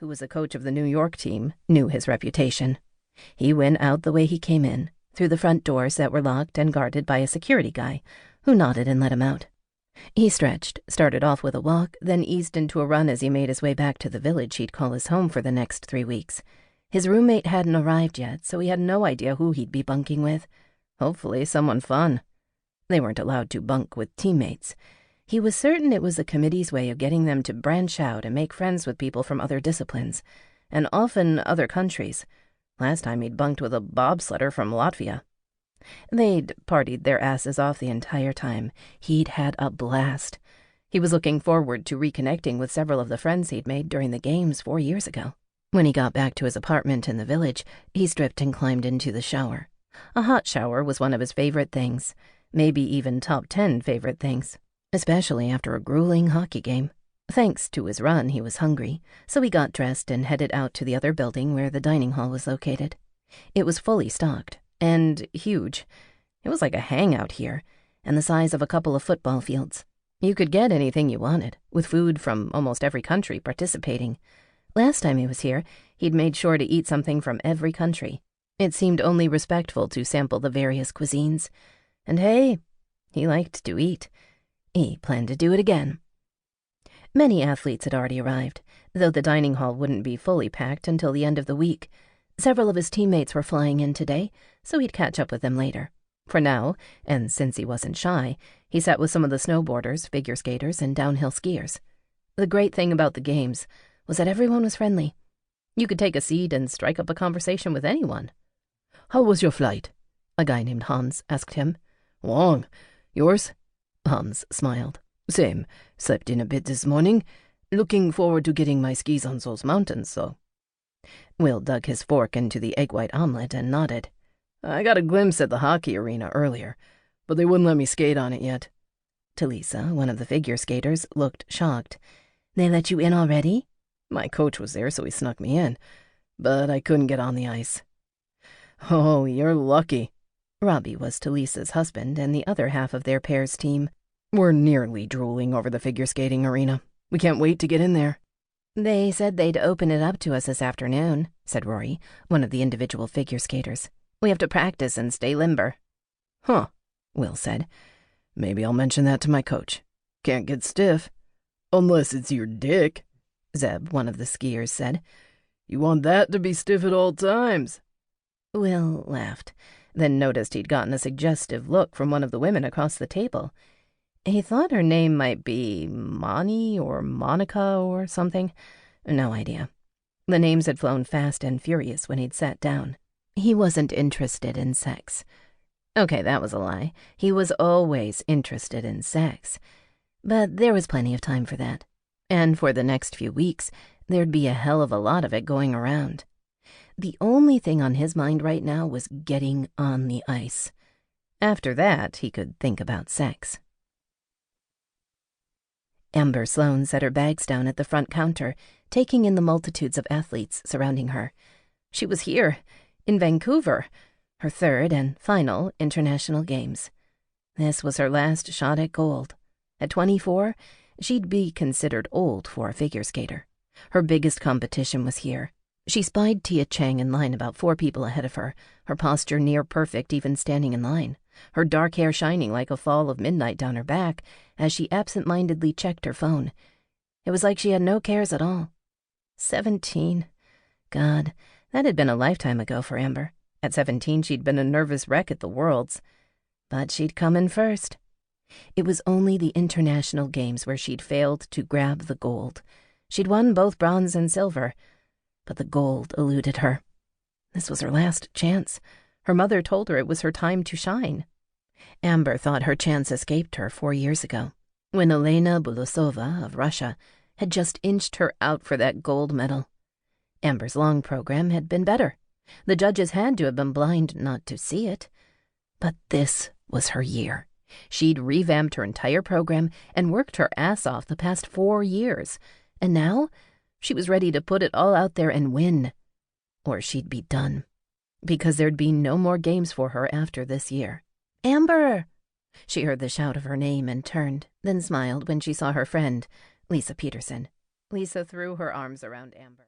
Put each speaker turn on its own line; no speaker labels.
who was a coach of the New York team, knew his reputation. He went out the way he came in, through the front doors that were locked and guarded by a security guy, who nodded and let him out. He stretched, started off with a walk, then eased into a run as he made his way back to the village he'd call his home for the next 3 weeks. His roommate hadn't arrived yet, so he had no idea who he'd be bunking with. Hopefully someone fun. They weren't allowed to bunk with teammates. He was certain it was the committee's way of getting them to branch out and make friends with people from other disciplines, and often other countries. Last time he'd bunked with a bobsledder from Latvia. They'd partied their asses off the entire time. He'd had a blast. He was looking forward to reconnecting with several of the friends he'd made during the games 4 years ago. When he got back to his apartment in the village, he stripped and climbed into the shower. A hot shower was one of his favorite things, maybe even top 10 favorite things, especially after a grueling hockey game. Thanks to his run, he was hungry, so he got dressed and headed out to the other building where the dining hall was located. It was fully stocked, and huge. It was like a hangout here, and the size of a couple of football fields. You could get anything you wanted, with food from almost every country participating. Last time he was here, he'd made sure to eat something from every country. It seemed only respectful to sample the various cuisines. And hey, he liked to eat. He planned to do it again. Many athletes had already arrived, though the dining hall wouldn't be fully packed until the end of the week. Several of his teammates were flying in today, so he'd catch up with them later. For now, and since he wasn't shy, he sat with some of the snowboarders, figure skaters, and downhill skiers. The great thing about the games was that everyone was friendly. You could take a seat and strike up a conversation with anyone.
"How was your flight?"
a guy named Hans asked him.
"Long. Yours?"
Hans smiled.
"Same. Slept in a bit this morning. Looking forward to getting my skis on those mountains, though."
Will dug his fork into the egg white omelet and nodded.
"I got a glimpse at the hockey arena earlier, but they wouldn't let me skate on it yet."
Talisa, one of the figure skaters, looked shocked. "They let you in already?"
"My coach was there, so he snuck me in, but I couldn't get on the ice." "Oh, you're lucky."
Robbie was Talisa's husband and the other half of their pair's team.
"We're nearly drooling over the figure skating arena. We can't wait to get in there."
"They said they'd open it up to us this afternoon," said Rory, one of the individual figure skaters. "We have to practice and stay limber."
"Huh,"
Will said.
"Maybe I'll mention that to my coach. Can't get stiff. Unless it's your dick,"
Zeb, one of the skiers, said.
"You want that to be stiff at all times."
Will laughed, then noticed he'd gotten a suggestive look from one of the women across the table. He thought her name might be Moni or Monica or something. No idea. The names had flown fast and furious when he'd sat down. He wasn't interested in sex. Okay, that was a lie. He was always interested in sex. But there was plenty of time for that. And for the next few weeks, there'd be a hell of a lot of it going around. The only thing on his mind right now was getting on the ice. After that, he could think about sex. Amber Sloane set her bags down at the front counter, taking in the multitudes of athletes surrounding her. She was here, in Vancouver, her third and final international games. This was her last shot at gold. At 24, she'd be considered old for a figure skater. Her biggest competition was here. She spied Tia Chang in line about 4 people ahead of her, her posture near perfect even standing in line, her dark hair shining like a fall of midnight down her back as she absent-mindedly checked her phone. It was like she had no cares at all. 17. God, that had been a lifetime ago for Amber. At 17, she'd been a nervous wreck at the Worlds. But she'd come in first. It was only the international games where she'd failed to grab the gold. She'd won both bronze and silver, but the gold eluded her. This was her last chance. Her mother told her it was her time to shine. Amber thought her chance escaped her 4 years ago, when Elena Bulusova of Russia had just inched her out for that gold medal. Amber's long program had been better. The judges had to have been blind not to see it. But this was her year. She'd revamped her entire program and worked her ass off the past 4 years. And now she was ready to put it all out there and win. Or she'd be done. Because there'd be no more games for her after this year. "Amber!" She heard the shout of her name and turned, then smiled when she saw her friend, Lisa Peterson. Lisa threw her arms around Amber.